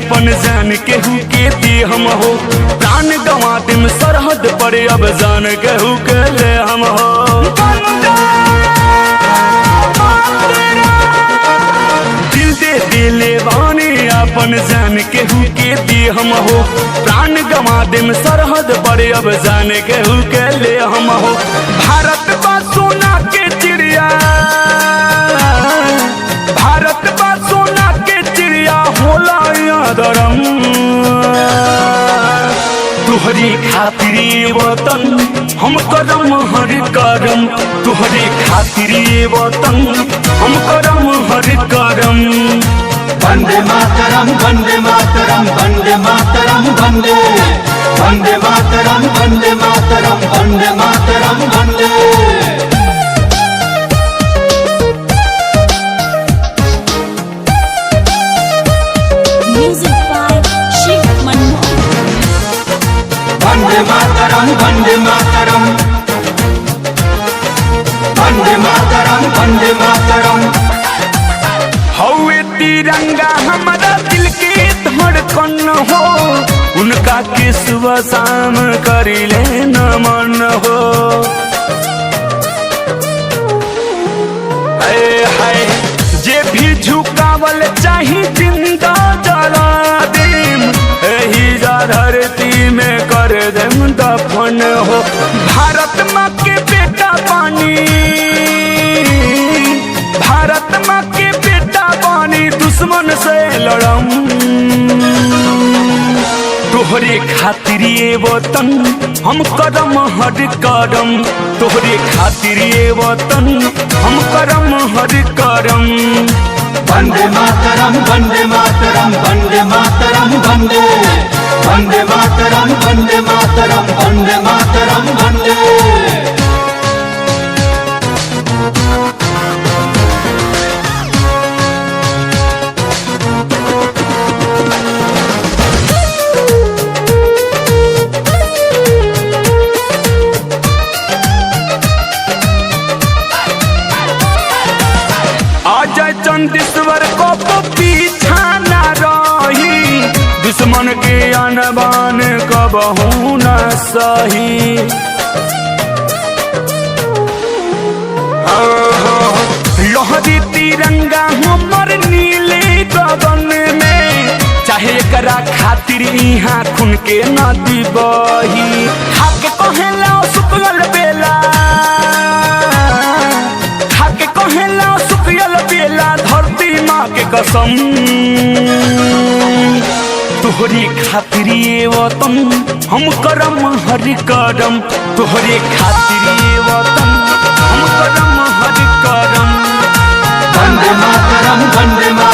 अपन जान केहू के दे हम हो, प्राण गंवा दिम सरहद पर अब जान केहू के ले हम हो। दिल दे दिले बानी अपन जान केहू के दे हम हो, प्राण गंवा दिम सरहद पर अब जान केहू के ले हम हो। भारत बा सोना के चिड़िया, भारत बा सोना के चिड़िया होला यादरम। तुहरी खातिर वतन हम करम हर करम, तुहरे खातिर वतन हम करम हर करम। वंदे मातरम वंदे मातरम वंदे मातरम वंदे, वंदे मातरम वंदे मातरम वंदे मातरम वंदे। वंदे मातरम वंदे मातरम वंदे मातरम वंदे मातरम। हौवे तिरंगा हमारा दिल के धड़कन हो, उनका के सुबह शाम करिले नमन हो। हाय जे भी झुकावल चाही जिंदा जला देम, एही धरती में कर देम दफन हो। भारत माँ के बेटा पानी, भारत माँ के बेटा पानी दुश्मन से लड़म। तोहरे खातिर ये वतन हम करम हर करम, तोहरे खातिर ये वतन हम करम हर करम। वंदे मातरम वंदे मातरम वंदे मातरम वंदे, वंदे मातरम वंदे मातरम वंदे मातरम वंदे। अजय चंदेश्वर को पीछा न रही, दुश्मन के अनबान कबहू न सही। लहरी तिरंगा हमर नीले गगन में, चाहे एकरा खातिर यहाँ खून के नदी बही। खाके कहेला सुखल बेला, खाके कहेला सुखल बेला धरती माँ के कसम। तोहरे खातिर ये वतन हम करम हर करम, तोहरे खातिर ये वतन हम करम हर करम। वंदे मातरम वंदे मातरम